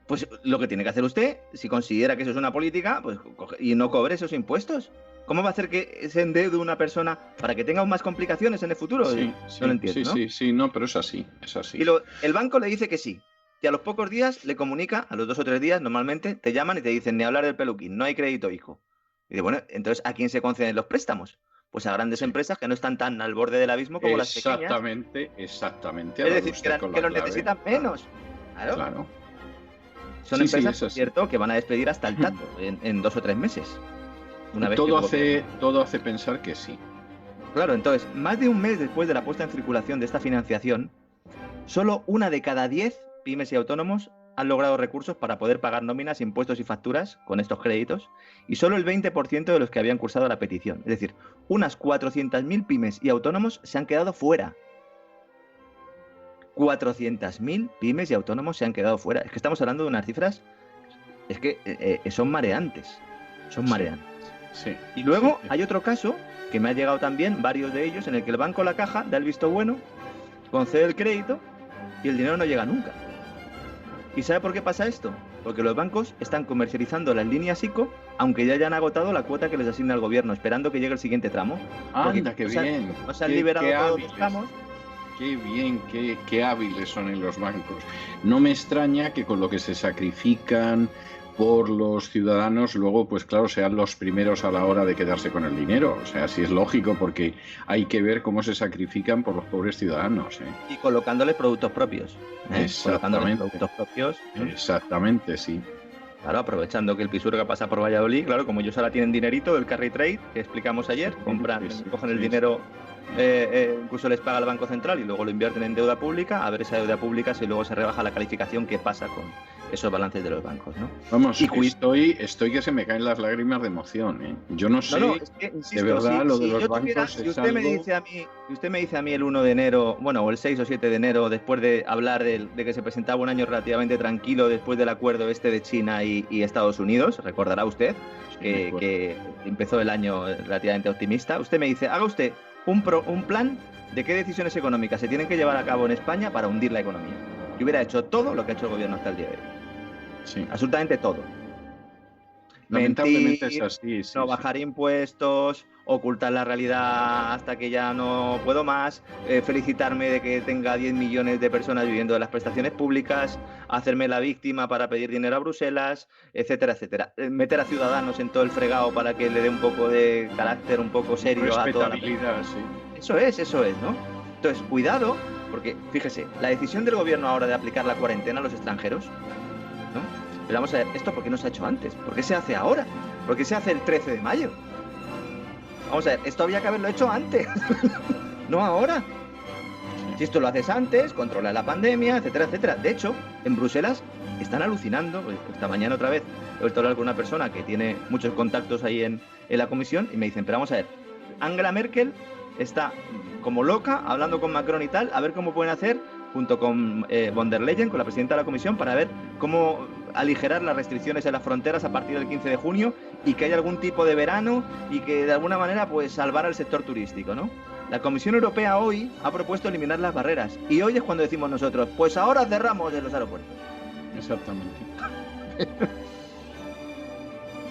Pues lo que tiene que hacer usted, si considera que eso es una política, pues y no cobre esos impuestos. ¿Cómo va a hacer que se endeude una persona para que tenga aún más complicaciones en el futuro? Sí, no lo entiendo, ¿no? Sí, no, pero es así, es así. Y el banco le dice que sí. Y a los pocos días le comunica, a los 2 o 3 días normalmente, te llaman y te dicen, ni hablar del peluquín, no hay crédito, hijo. Y dice, bueno, entonces, ¿a quién se conceden los préstamos? Pues a grandes empresas que no están tan al borde del abismo como las pequeñas. Exactamente. Es decir, que los necesitan menos. Claro. Son empresas, por cierto, que van a despedir hasta el tato en 2 o 3 meses. Todo hace pensar que sí. Claro, entonces, más de un mes después de la puesta en circulación de esta financiación, solo 1 de cada 10 pymes y autónomos han logrado recursos para poder pagar nóminas, impuestos y facturas con estos créditos, y solo el 20% de los que habían cursado la petición. Es decir, unas 400.000 pymes y autónomos se han quedado fuera. 400.000 pymes y autónomos se han quedado fuera. Es que estamos hablando de unas cifras es que son mareantes. Son mareantes. Sí. Y luego hay otro caso que me ha llegado también, varios de ellos, en el que el banco La Caja da el visto bueno, concede el crédito y el dinero no llega nunca. ¿Y sabe por qué pasa esto? Porque los bancos están comercializando las líneas ICO, aunque ya hayan agotado la cuota que les asigna el gobierno, esperando que llegue el siguiente tramo. Anda, qué bien. No se han liberado todos los tramos. Qué bien, qué hábiles son en los bancos. No me extraña que con lo que se sacrifican por los ciudadanos, luego, pues claro, sean los primeros a la hora de quedarse con el dinero. O sea, sí es lógico, porque hay que ver cómo se sacrifican por los pobres ciudadanos. Y colocándoles productos propios. Exactamente. Productos propios. Exactamente, sí. Claro, aprovechando que el Pisuerga pasa por Valladolid, claro, como ellos ahora tienen dinerito del carry trade, que explicamos ayer, cogen el dinero, incluso les paga el Banco Central y luego lo invierten en deuda pública, a ver esa deuda pública si luego se rebaja la calificación, qué pasa con esos balances de los bancos, ¿no? Vamos, estoy que se me caen las lágrimas de emoción, ¿eh? Yo no sé, es que, insisto, de verdad, lo de los bancos si usted me dice a mí el 1 de enero, bueno, o el 6 o 7 de enero, después de hablar de que se presentaba un año relativamente tranquilo después del acuerdo de China y Estados Unidos, recordará usted que empezó el año relativamente optimista, usted me dice, haga usted un plan de qué decisiones económicas se tienen que llevar a cabo en España para hundir la economía. Yo hubiera hecho todo lo que ha hecho el gobierno hasta el día de hoy. Sí. Absolutamente todo. Lamentablemente Mentir, es así, no bajar impuestos, ocultar la realidad hasta que ya no puedo más, felicitarme de que tenga 10 millones de personas viviendo de las prestaciones públicas, hacerme la víctima para pedir dinero a Bruselas, etcétera, etcétera. Meter a Ciudadanos en todo el fregado para que le dé un poco de carácter un poco serio a toda la... Sí. Eso es, ¿no? Entonces, cuidado, porque fíjese, la decisión del gobierno ahora de aplicar la cuarentena a los extranjeros, ¿no? Pero vamos a ver, ¿esto por qué no se ha hecho antes? ¿Por qué se hace ahora? ¿Por qué se hace el 13 de mayo? Vamos a ver, esto había que haberlo hecho antes, no ahora. Si esto lo haces antes, controla la pandemia, etcétera, etcétera. De hecho, en Bruselas están alucinando. Esta mañana otra vez he vuelto a hablar con una persona que tiene muchos contactos ahí en la comisión y me dicen, pero vamos a ver, Angela Merkel está como loca hablando con Macron y tal, a ver cómo pueden hacer junto con von der Leyen, con la presidenta de la comisión, para ver cómo aligerar las restricciones en las fronteras a partir del 15 de junio y que haya algún tipo de verano y que de alguna manera pues salvar al sector turístico, ¿no? La Comisión Europea hoy ha propuesto eliminar las barreras y hoy es cuando decimos nosotros, pues ahora cerramos en los aeropuertos. Exactamente.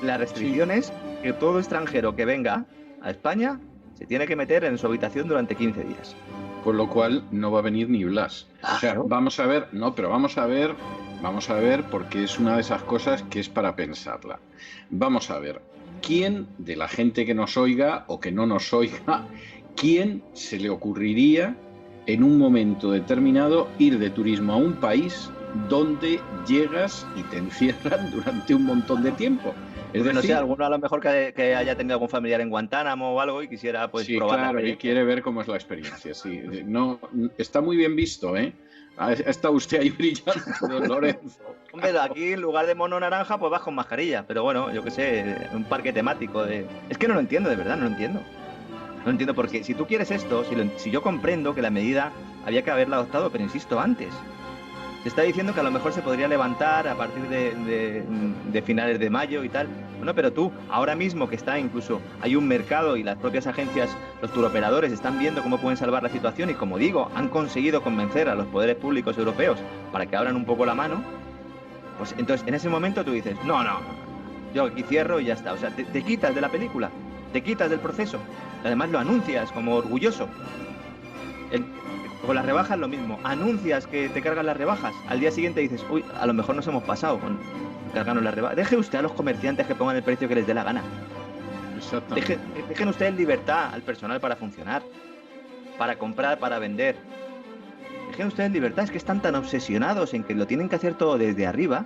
La restricción es que todo extranjero que venga a España se tiene que meter en su habitación durante 15 días. Con lo cual no va a venir ni Blas. Claro. O sea, vamos a ver, porque es una de esas cosas que es para pensarla. Vamos a ver, ¿quién de la gente que nos oiga o que no nos oiga, quién se le ocurriría en un momento determinado ir de turismo a un país donde llegas y te encierran durante un montón de tiempo? Es decir, no sé, alguno a lo mejor que haya tenido algún familiar en Guantánamo o algo y quisiera pues probar. Claro, y quiere ver cómo es la experiencia, sí. No, está muy bien visto, ¿eh? Ha estado usted ahí brillando, don Lorenzo. Hombre, aquí en lugar de mono naranja, pues vas con mascarilla. Pero bueno, yo qué sé, un parque temático de... Es que no lo entiendo, de verdad, no lo entiendo. No lo entiendo porque si tú quieres esto, si yo comprendo que la medida había que haberla adoptado, pero insisto, antes. Se está diciendo que a lo mejor se podría levantar a partir de finales de mayo y tal. Bueno, pero tú, ahora mismo que está incluso, hay un mercado y las propias agencias, los turoperadores están viendo cómo pueden salvar la situación y, como digo, han conseguido convencer a los poderes públicos europeos para que abran un poco la mano, pues entonces en ese momento tú dices, no, yo aquí cierro y ya está. O sea, te quitas de la película, te quitas del proceso. Además lo anuncias como orgulloso. Con las rebajas lo mismo, anuncias que te cargan las rebajas, al día siguiente dices, uy, a lo mejor nos hemos pasado con cargarnos las rebajas. Deje usted a los comerciantes que pongan el precio que les dé la gana. Exactamente. Dejen ustedes libertad al personal para funcionar, para comprar, para vender. Dejen ustedes libertad, es que están tan obsesionados en que lo tienen que hacer todo desde arriba,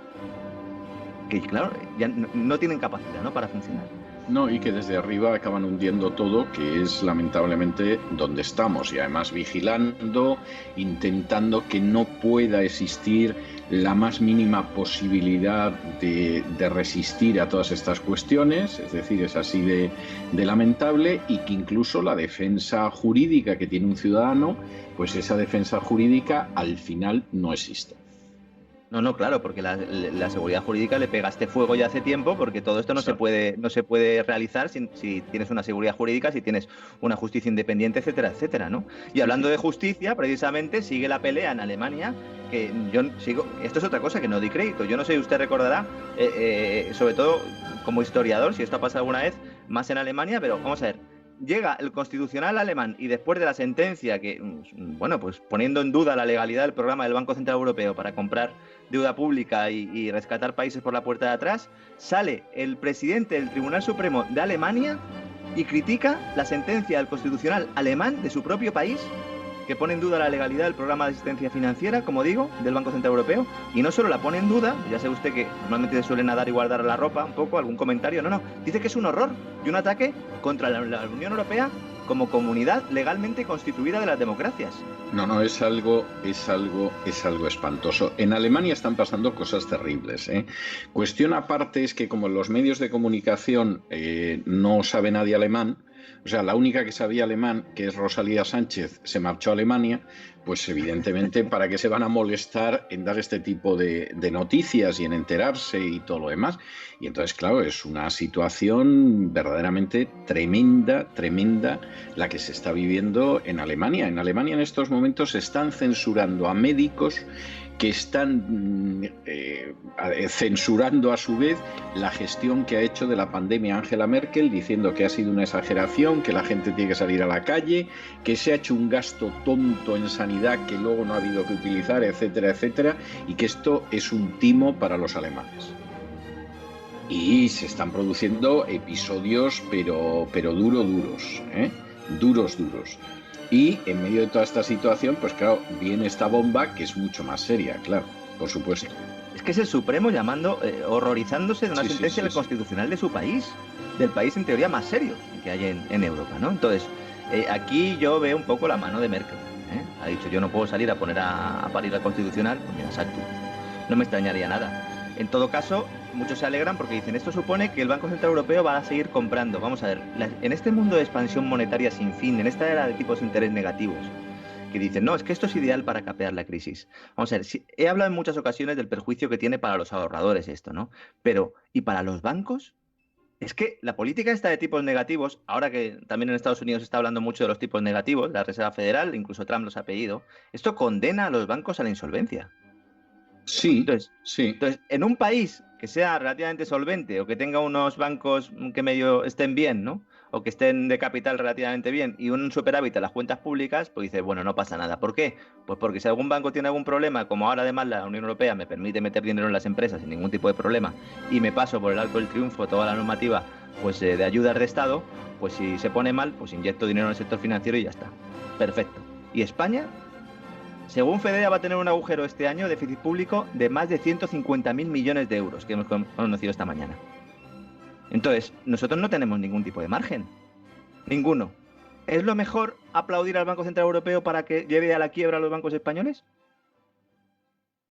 que claro, ya no tienen capacidad, ¿no?, para funcionar. No, y que desde arriba acaban hundiendo todo, que es lamentablemente donde estamos, y además vigilando, intentando que no pueda existir la más mínima posibilidad de resistir a todas estas cuestiones. Es decir, es así de lamentable, y que incluso la defensa jurídica que tiene un ciudadano, pues esa defensa jurídica al final no existe. No, claro, porque la seguridad jurídica le pegaste fuego ya hace tiempo, porque todo esto no se puede realizar si tienes una seguridad jurídica, si tienes una justicia independiente, etcétera, etcétera, ¿no? Y hablando de justicia, precisamente sigue la pelea en Alemania, que yo sigo. Esto es otra cosa que no di crédito. Yo no sé si usted recordará, sobre todo como historiador, si esto ha pasado alguna vez, más en Alemania, pero vamos a ver. Llega el Constitucional alemán y después de la sentencia que, bueno, pues poniendo en duda la legalidad del programa del Banco Central Europeo para comprar deuda pública y rescatar países por la puerta de atrás, sale el presidente del Tribunal Supremo de Alemania y critica la sentencia del Constitucional alemán de su propio país, que pone en duda la legalidad del programa de asistencia financiera, como digo, del Banco Central Europeo, y no solo la pone en duda, ya sabe usted que normalmente se suele nadar y guardar la ropa un poco, algún comentario, no, dice que es un horror y un ataque contra la Unión Europea como comunidad legalmente constituida de las democracias. No, es algo espantoso. En Alemania están pasando cosas terribles, ¿eh? Cuestión aparte es que como en los medios de comunicación no sabe nadie alemán, o sea, la única que sabía alemán, que es Rosalía Sánchez, se marchó a Alemania, pues evidentemente, ¿para qué se van a molestar en dar este tipo de noticias y en enterarse y todo lo demás? Y entonces, claro, es una situación verdaderamente tremenda la que se está viviendo en Alemania. En Alemania en estos momentos se están censurando a médicos que están censurando a su vez la gestión que ha hecho de la pandemia Angela Merkel, diciendo que ha sido una exageración, que la gente tiene que salir a la calle, que se ha hecho un gasto tonto en sanidad que luego no ha habido que utilizar, etcétera, etcétera, y que esto es un timo para los alemanes. Y se están produciendo episodios, pero duros, ¿eh? Duros. Y en medio de toda esta situación, pues claro, viene esta bomba que es mucho más seria, claro, por supuesto. Es que es el Supremo llamando, horrorizándose de una sentencia del Constitucional de su país, del país en teoría más serio que hay en Europa, ¿no? Entonces, aquí yo veo un poco la mano de Merkel, ¿eh? Ha dicho, yo no puedo salir a poner a parir al Constitucional, pues mira, sal tú. No me extrañaría nada. En todo caso, muchos se alegran porque dicen, esto supone que el Banco Central Europeo va a seguir comprando. Vamos a ver, en este mundo de expansión monetaria sin fin, en esta era de tipos de interés negativos, que dicen, no, es que esto es ideal para capear la crisis. Vamos a ver, he hablado en muchas ocasiones del perjuicio que tiene para los ahorradores esto, ¿no? Pero, ¿y para los bancos? Es que la política esta de tipos negativos, ahora que también en Estados Unidos se está hablando mucho de los tipos negativos, la Reserva Federal, incluso Trump los ha pedido, esto condena a los bancos a la insolvencia. Sí. Entonces, en un país que sea relativamente solvente o que tenga unos bancos que medio estén bien, ¿no? O que estén de capital relativamente bien y un superávit en las cuentas públicas, pues dice, bueno, no pasa nada. ¿Por qué? Pues porque si algún banco tiene algún problema, como ahora además la Unión Europea me permite meter dinero en las empresas sin ningún tipo de problema y me paso por el arco del triunfo toda la normativa pues de ayudas de Estado, pues si se pone mal, pues inyecto dinero en el sector financiero y ya está. Perfecto. ¿Y España? Según Fedea va a tener un agujero este año de déficit público de más de 150.000 millones de euros, que hemos conocido esta mañana. Entonces, nosotros no tenemos ningún tipo de margen. Ninguno. ¿Es lo mejor aplaudir al Banco Central Europeo para que lleve a la quiebra a los bancos españoles?